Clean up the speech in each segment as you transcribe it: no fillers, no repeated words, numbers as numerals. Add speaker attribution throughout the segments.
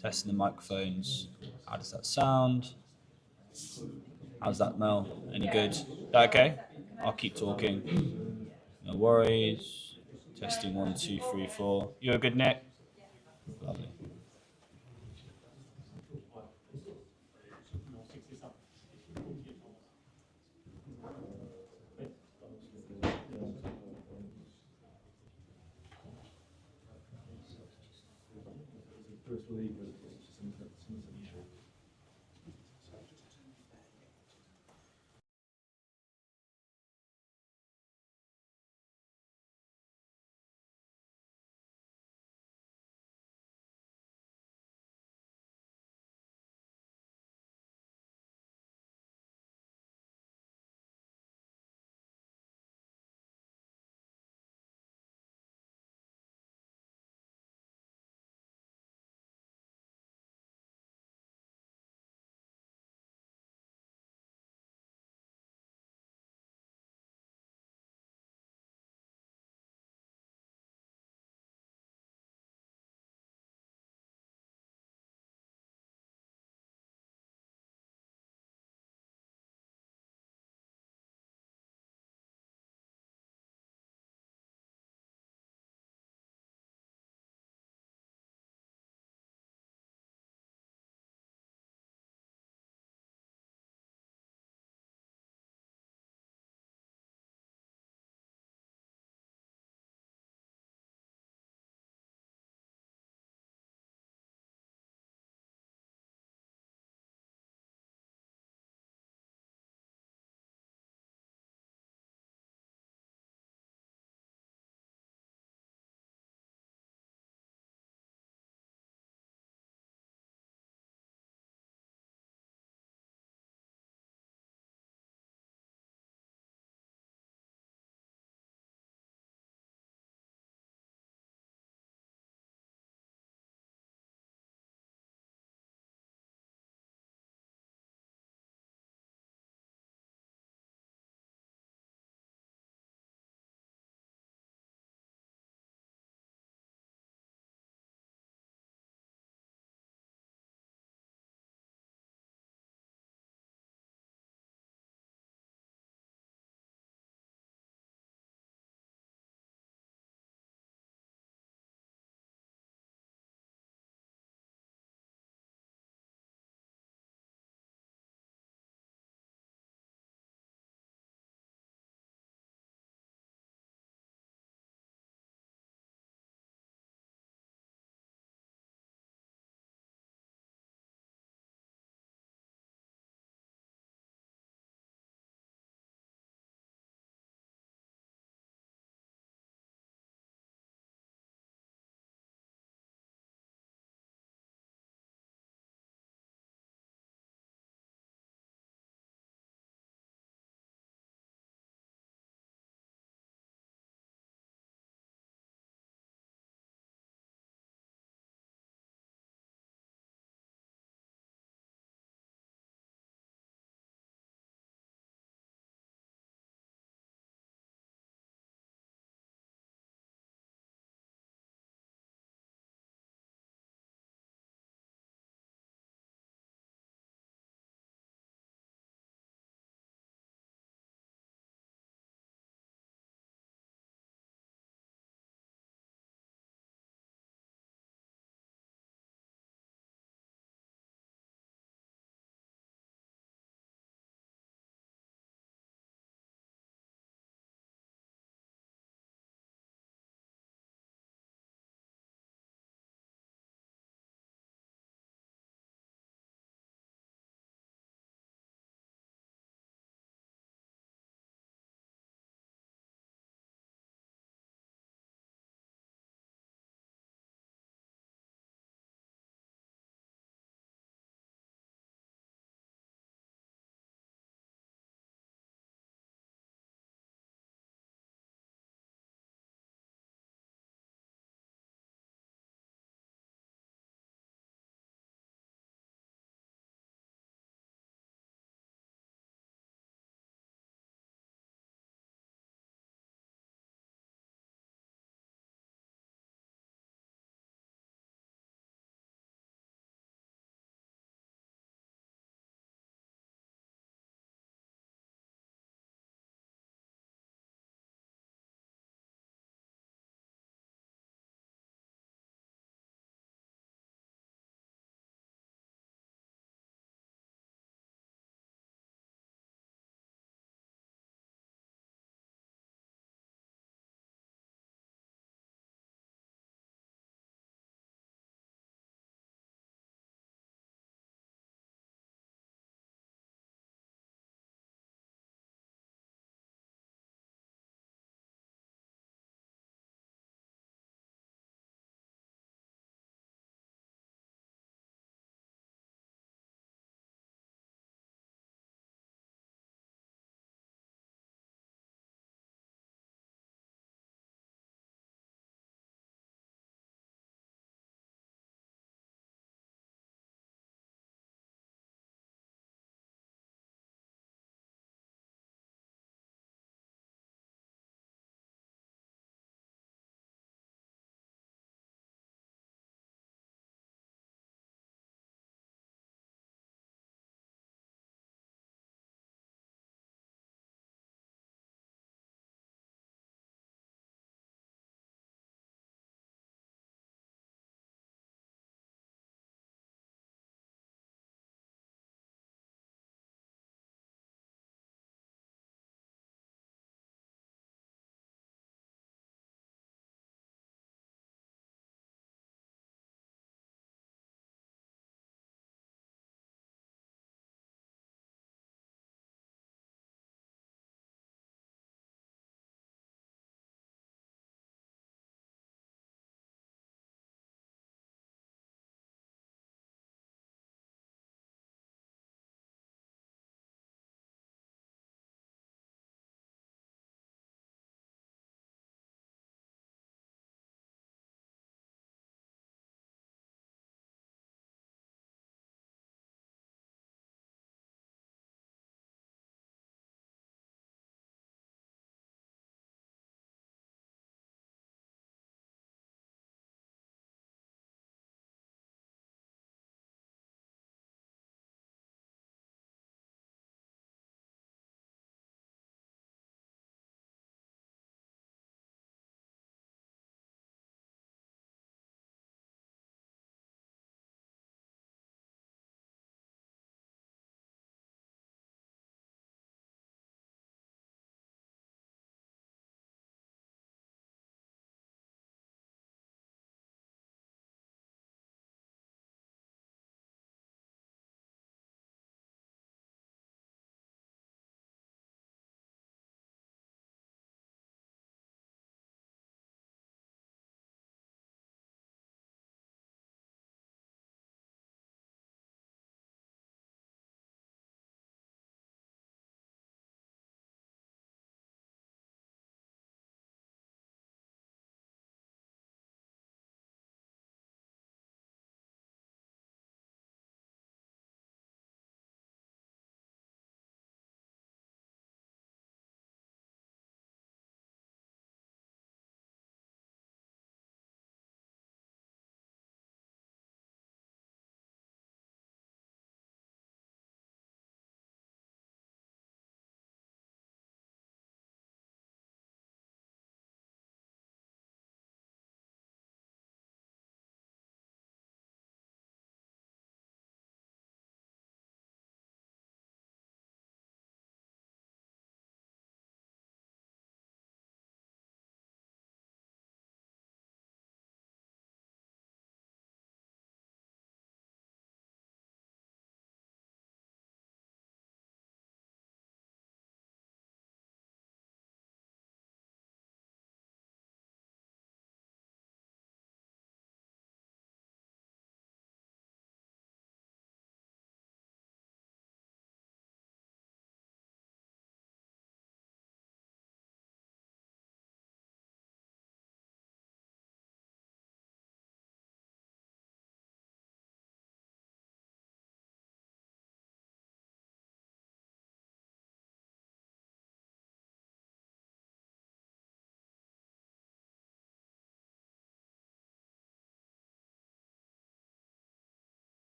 Speaker 1: Testing the microphones. How does that sound? How's that, Mel? Any good? That okay? I'll keep talking. No worries. Testing 1, 2, 3, 4. You a good, Nick? Lovely.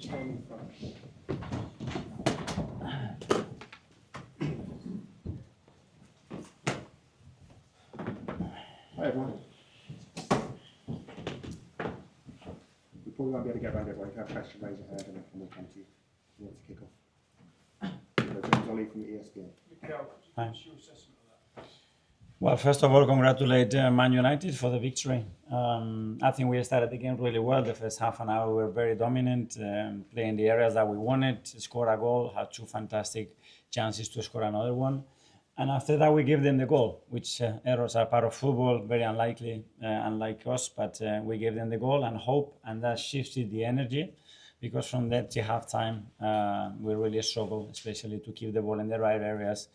Speaker 2: Staying in front. Hi everyone. We probably won't be able to get around everyone. If you have a question, raise your hand and we'll come to you. You want to kick off? James Ollie from ESPN.
Speaker 3: Mikel,
Speaker 4: Hi.
Speaker 3: what's your assessment of that?
Speaker 4: Well, first of all, congratulate Man United for the victory. I think we started the game really well. The first half an hour we were very dominant, playing the areas that we wanted, score a goal, had two fantastic chances to score another one. And after that, we gave them the goal, which errors are part of football, very unlikely, unlike us, but we gave them the goal and hope, and that shifted the energy. Because from that to halftime, we really struggled, especially to keep the ball in the right areas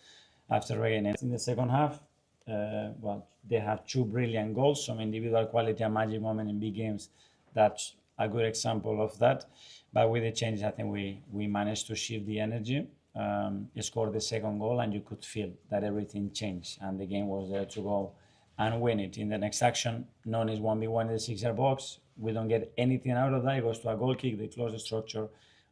Speaker 4: after regaining it. In the second half, well, they had two brilliant goals, some individual quality and magic moment in big games. That's a good example of that. But with the changes, I think we managed to shift the energy, scored the second goal, and you could feel that everything changed and the game was there to go and win it. In the next action, None is 1v1 in the 6-yard box. We don't get anything out of that. It goes to a goal kick, they close the structure,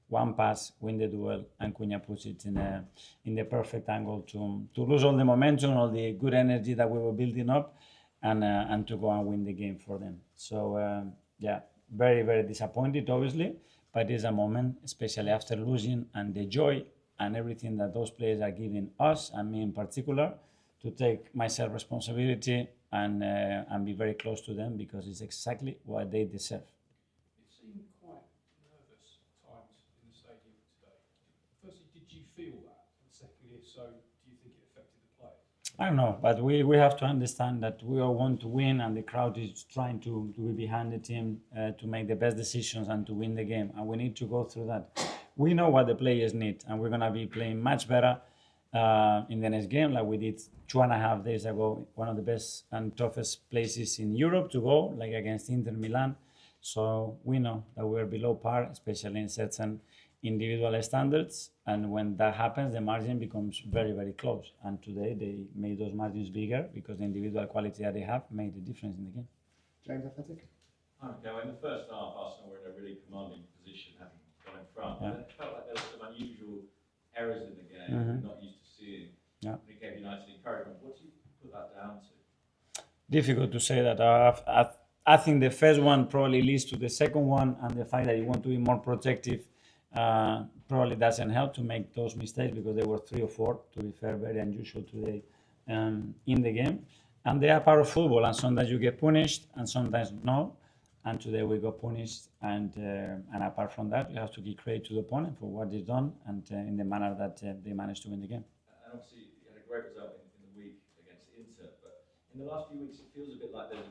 Speaker 4: one pass, win the duel, and Cunha puts it in the perfect angle to lose all the momentum, all the good energy that we were building up, and to go and win the game for them. So yeah, very, very disappointed, obviously, but it's a moment, especially after losing, and the joy and everything that those players are giving us, and me in particular, to take myself responsibility and be very close to them, because it's exactly what they deserve.
Speaker 3: It seemed quite nervous at times in the stadium today. Firstly, did you feel that? And secondly, if so, do you think it affected the players?
Speaker 4: I don't know, but we have to understand that we all want to win, and the crowd is trying to be behind the team to make the best decisions and to win the game, and we need to go through that. We know what the players need, and we're going to be playing much better in the next game, like we did 2.5 days ago, one of the best and toughest places in Europe to go, like against Inter Milan. So we know that we're below par, especially in certain individual standards, and when that happens, the margin becomes very, very close. And today they made those margins bigger because the individual quality that they have made the difference in the game.
Speaker 2: James Athletic.
Speaker 5: Hi, Mikel. In the first half, Arsenal were in a really commanding position, having gone in front.
Speaker 4: Yeah.
Speaker 5: And it felt like there were some unusual errors in the game we're not used to seeing.
Speaker 4: Yeah.
Speaker 5: And it gave United encouragement. What do you put that down to?
Speaker 4: Difficult to say that. I think the first one probably leads to the second one, and the fact that you want to be more protective probably doesn't help to make those mistakes, because there were 3 or 4, to be fair, very unusual today in the game. And they are part of football, and sometimes you get punished and sometimes no. And today we got punished, and apart from that, you have to give credit to the opponent for what they've done and in the manner that they managed to win the game.
Speaker 5: And obviously, you had a great result in the week against Inter, but in the last few weeks, it feels a bit like there's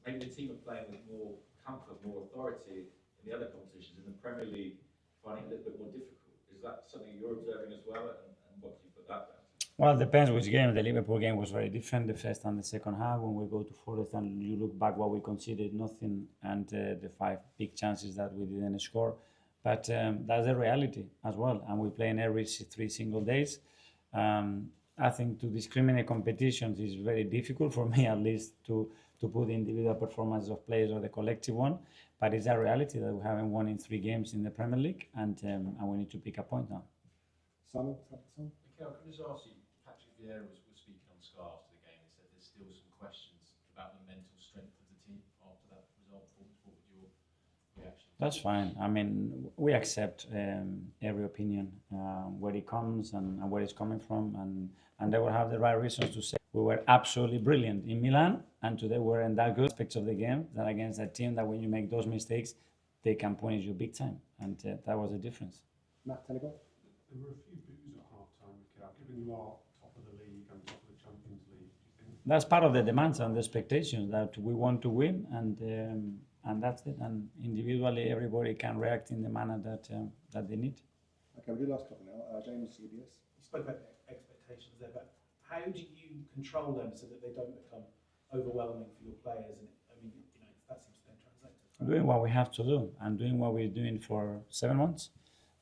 Speaker 5: maybe the team are playing with more comfort, more authority in the other competitions. In the Premier League, finding it a little bit more difficult. Is that something you're observing as well, and what do you put that down to?
Speaker 4: Well, it depends which game. The Liverpool game was very different, the first and the second half. When we go to Forest and you look back, what we conceded, nothing, and the 5 big chances that we didn't score. But that's the reality as well, and we play in every 3 single days. I think to discriminate competitions is very difficult for me, at least, to put the individual performance of players or the collective one. But it's a reality that we haven't won in 3 games in the Premier League, and we need to pick a point now.
Speaker 2: Simon.
Speaker 3: Mikel, can I just ask you, Patrick Vieira was speaking on Sky after the game. He said there's still some questions about the mental strength of the team after that result. What would your reaction be?
Speaker 4: That's fine. I mean, we accept every opinion, where it comes and where it's coming from, and they will have the right reasons to say we were absolutely brilliant in Milan, and today we're in that good aspects of the game, that against a team that when you make those mistakes, they can punish you big time, and that was the difference.
Speaker 2: Matt Telegraph.
Speaker 6: There were a few boos at half-time, Mikel, given you are top of the league and top of the Champions League. Do you think
Speaker 4: That's part of the demands and the expectations, that we want to win, and that's it. And individually, everybody can react in the manner that they need.
Speaker 2: Okay, we'll do last couple now. James CBS.
Speaker 7: You spoke about expectations there, but how do you control them so that they don't become overwhelming for your players? And I mean, that seems to then translate to
Speaker 4: Doing what we have to do, and doing what we're doing for 7 months.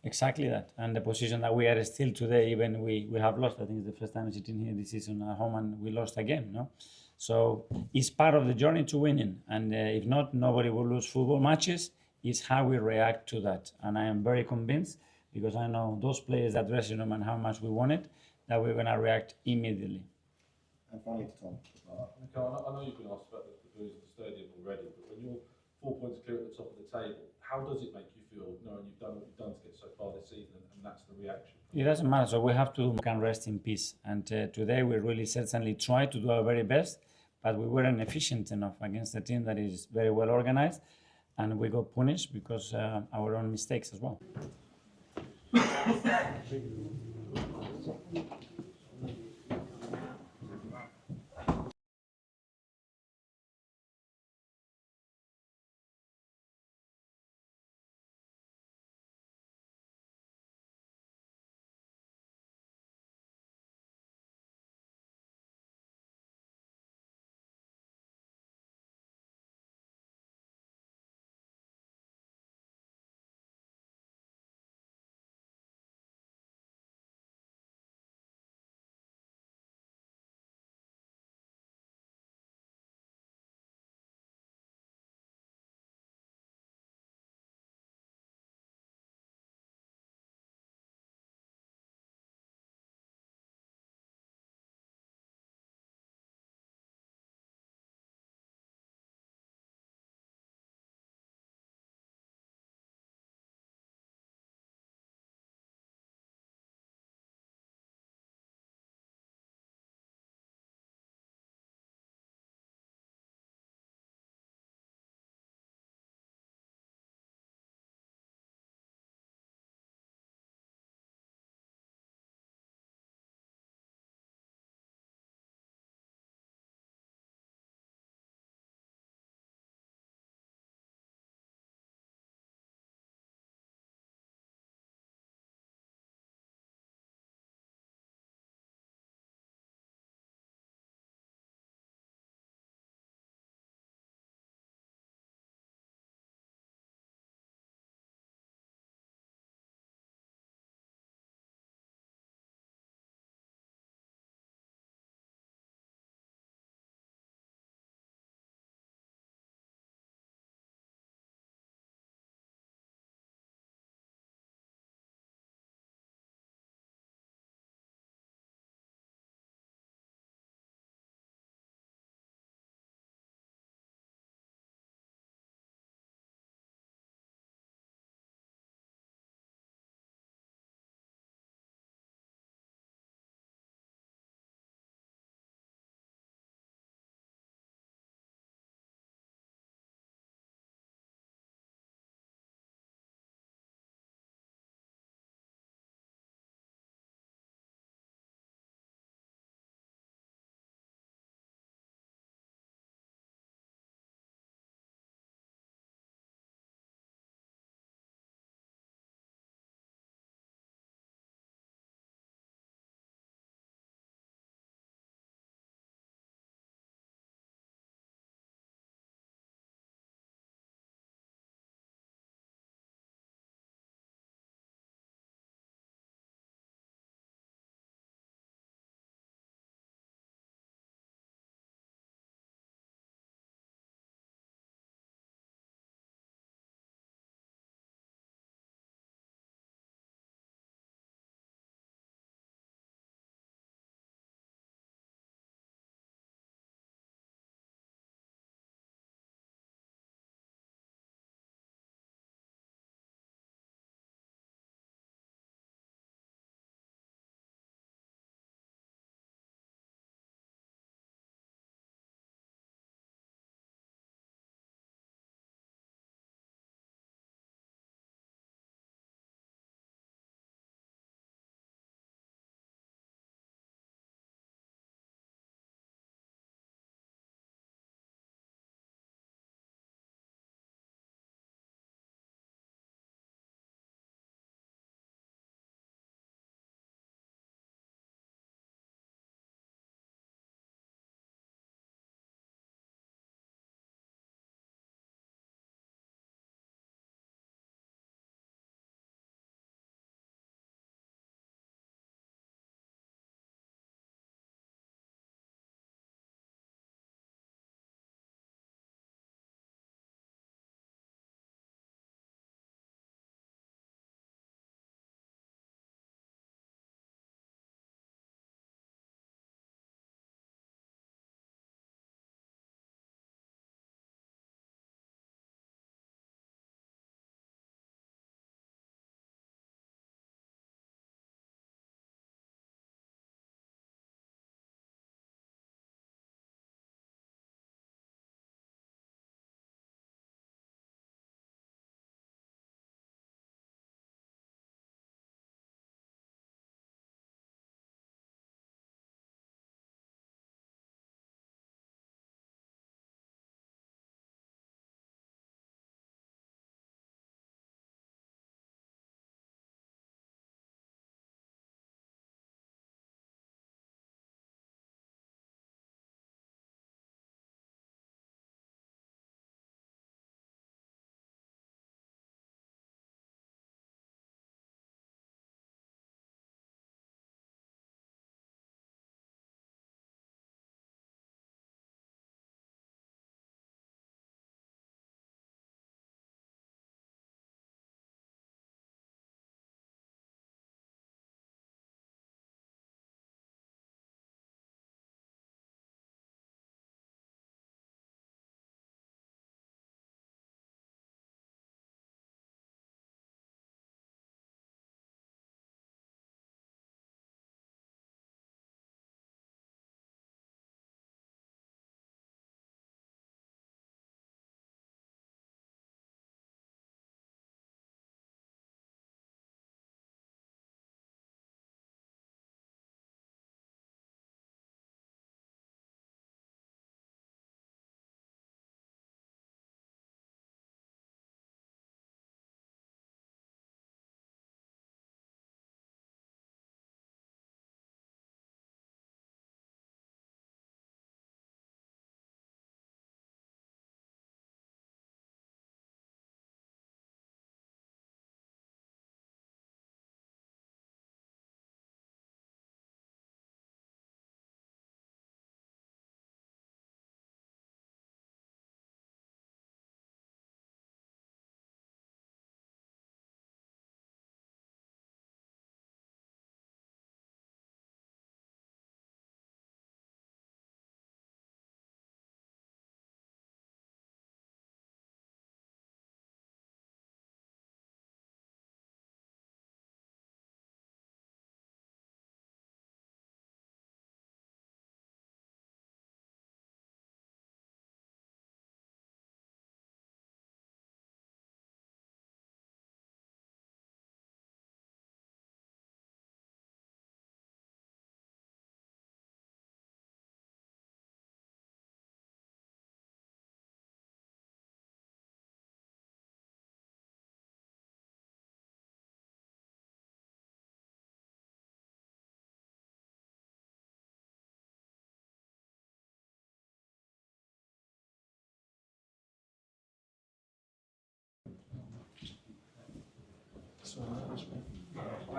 Speaker 4: Exactly that. And the position that we are still today, even we have lost. I think it's the first time sitting here this season at home and we lost again, no? So it's part of the journey to winning. And if not, nobody will lose football matches It's how we react to that. And I am very convinced, because I know those players that dressing room and how much we want it, that we're going to react immediately.
Speaker 2: And finally to Tom.
Speaker 3: Mikel, I know you've been asked about the booze in the stadium already, but when you're 4 points clear at the top of the table, how does it make you feel knowing you've done what you've done to get so far this season, and that's the reaction?
Speaker 4: It doesn't matter. So we have to can rest in peace. And today we really certainly tried to do our very best, but we weren't efficient enough against a team that is very well organized, and we got punished because our own mistakes as well.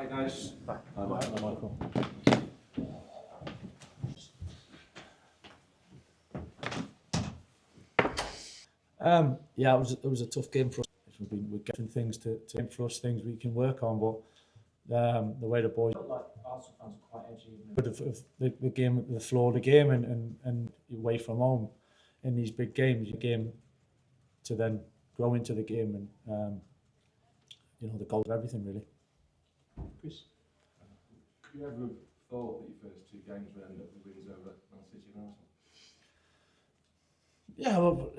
Speaker 3: Night, guys.
Speaker 1: Hi, Michael.
Speaker 8: Yeah, it was a tough game for us. We're getting things to for us, things we can work on, but the way the boys
Speaker 7: Felt like Arsenal fans were quite edgy. Even
Speaker 8: of the game, the flow of the game, and away from home in these big games, your game to then grow into the game, and the goal of everything really.
Speaker 2: Chris?
Speaker 3: Could you ever have thought that your first two games would end up with wins over Man City and Arsenal?
Speaker 8: Yeah, well,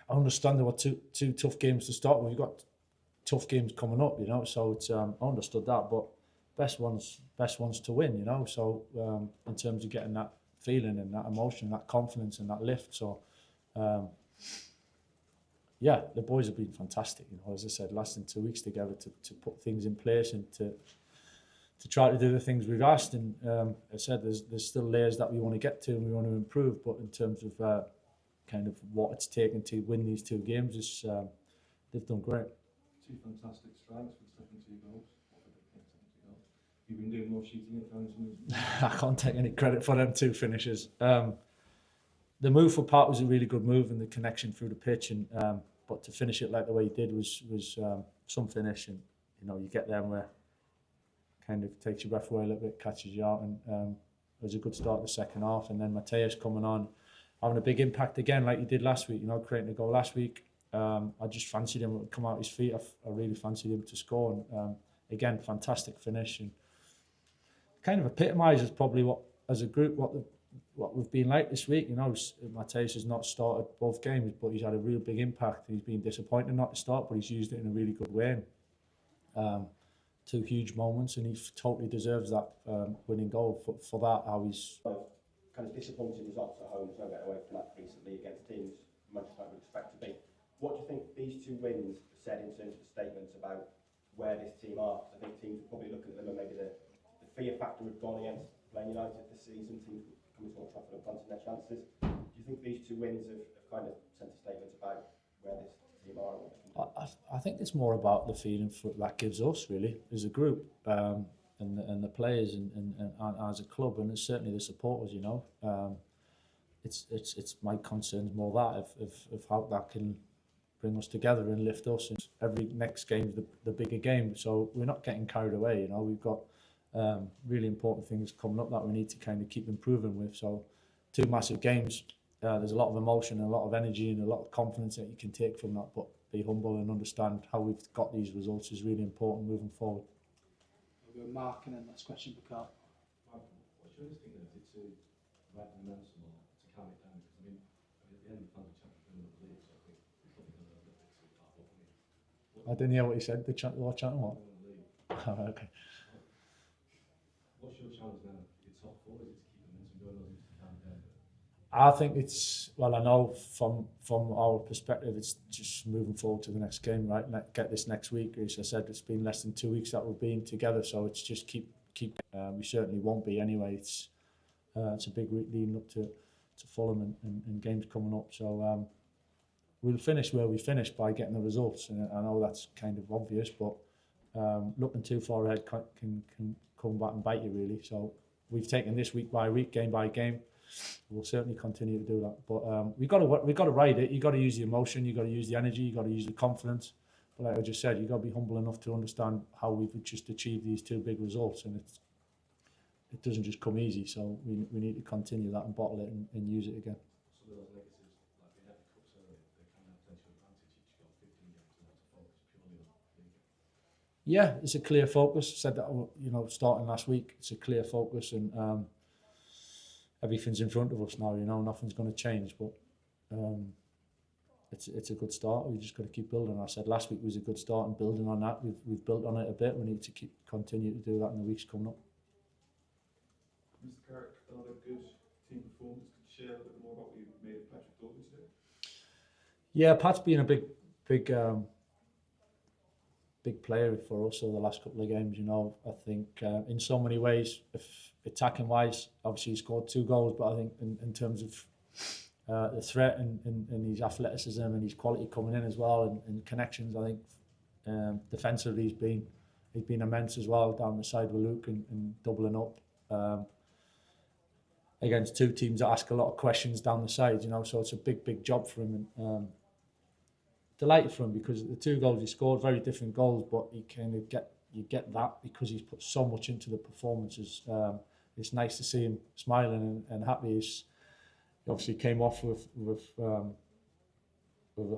Speaker 8: I understand there were two tough games to start with. We've got tough games coming up, so it's I understood that, but best ones to win, so in terms of getting that feeling and that emotion, that confidence and that lift, so yeah, the boys have been fantastic, as I said, lasting 2 weeks together to put things in place and to try to do the things we've asked, and I said there's still layers that we want to get to and we want to improve, but in terms of kind of what it's taken to win these two games, they've done great.
Speaker 3: Two fantastic strikes with second two goals. What were the second two goals? You've been doing more shooting at times.
Speaker 8: I can't take any credit for them two finishes. The move for Pat was a really good move, and the connection through the pitch, and but to finish it like the way he did was some finish, and you get them where kind of takes your breath away a little bit, catches you out, and it was a good start the second half, and then Mateus coming on, having a big impact again like he did last week, creating a goal last week. I just fancied him to come out his feet. I really fancied him to score, and again, fantastic finish, and kind of epitomises probably what, as a group, what we've been like this week. Mateus has not started both games, but he's had a real big impact. He's been disappointed not to start, but he's used it in a really good way. Two huge moments, and he totally deserves that winning goal for that. How he's
Speaker 2: Kind of disappointing results at home, so get away from that recently against teams Manchester United would expect to be. What do you think these two wins said in terms of the statements about where this team are? Because I think teams are probably looking at them and maybe the fear factor had gone against playing United this season, teams coming to Old Trafford and planting their chances. Do you think these two wins have kind of sent a statement about where this team are?
Speaker 8: I think it's more about the feeling that gives us really as a group, and the players and as a club, and it's certainly the supporters. It's my concerns more that of how that can bring us together and lift us. And every next game is the bigger game, so we're not getting carried away. We've got really important things coming up that we need to kind of keep improving with. So two massive games. There's a lot of emotion and a lot of energy and a lot of confidence that you can take from that, but be humble and understand how we've got these results is really important moving forward.
Speaker 9: We'll go Mark and then last question for Carl.
Speaker 3: What's your instinct then? Is it to ride the momentum or to calm it down? Because at the end of the final champion of the league, so I think we're probably going to look at too far off.
Speaker 8: I didn't hear what you said. The chanting what? Oh, okay.
Speaker 3: What's your challenge now? Your top four? Is it to keep the momentum going, or is it to calm it down?
Speaker 8: I think I know from our perspective, it's just moving forward to the next game, right? Get this next week. As I said, it's been less than 2 weeks that we've been together, so it's just keep. We certainly won't be anyway. It's a big week leading up to Fulham and games coming up. So we'll finish where we finished by getting the results, and I know that's kind of obvious, but looking too far ahead can come back and bite you really. So we've taken this week by week, game by game. We'll certainly continue to do that, but we got to ride it. You got to use the emotion, you got to use the energy, you got to use the confidence. But like I just said, you got to be humble enough to understand how we've just achieved these two big results, and it doesn't just come easy. So we need to continue that and bottle it and use it again.
Speaker 3: Some of those negatives, like the FA Cup, so they can have potential advantage. You've got 15 games now to focus purely on the league.
Speaker 8: Yeah, it's a clear focus. I said that starting last week. It's a clear focus, and everything's in front of us now. Nothing's going to change, but it's a good start. We just got to keep building. I said last week was a good start, and building on that, we've built on it a bit. We need to continue to do that in the weeks coming up.
Speaker 3: Mr. Carrick, another good team performance. Could you share a little bit more about what you made of Patrick Dorgan today?
Speaker 8: Yeah, Pat's been a big player for us over the last couple of games. I think in so many ways, if attacking wise, obviously he scored 2 goals, but I think in terms of the threat and his athleticism and his quality coming in as well, and connections, I think defensively he's been he's been immense as well down the side with Luke and doubling up against two teams that ask a lot of questions down the side, you know, so it's a big job for him, and delighted for him because the 2 goals he scored, very different goals, but you get that because he's put so much into the performances. It's nice to see him smiling and happy. He obviously came off with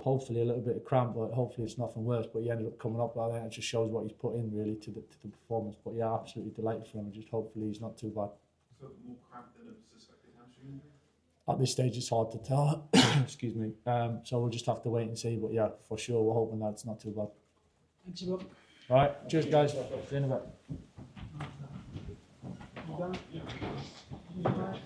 Speaker 8: hopefully a little bit of cramp, but hopefully it's nothing worse. But he ended up coming up like that. It just shows what he's put in really to the performance. But yeah, absolutely delighted for him. And just hopefully he's not too bad.
Speaker 3: So more cramp than a suspected hamstring injury?
Speaker 8: At this stage, it's hard to tell. Excuse me. So we'll just have to wait and see. But yeah, for sure, we're hoping that it's not too bad.
Speaker 9: Thanks a lot.
Speaker 8: All right, cheers, guys. See you in a bit.
Speaker 9: You done?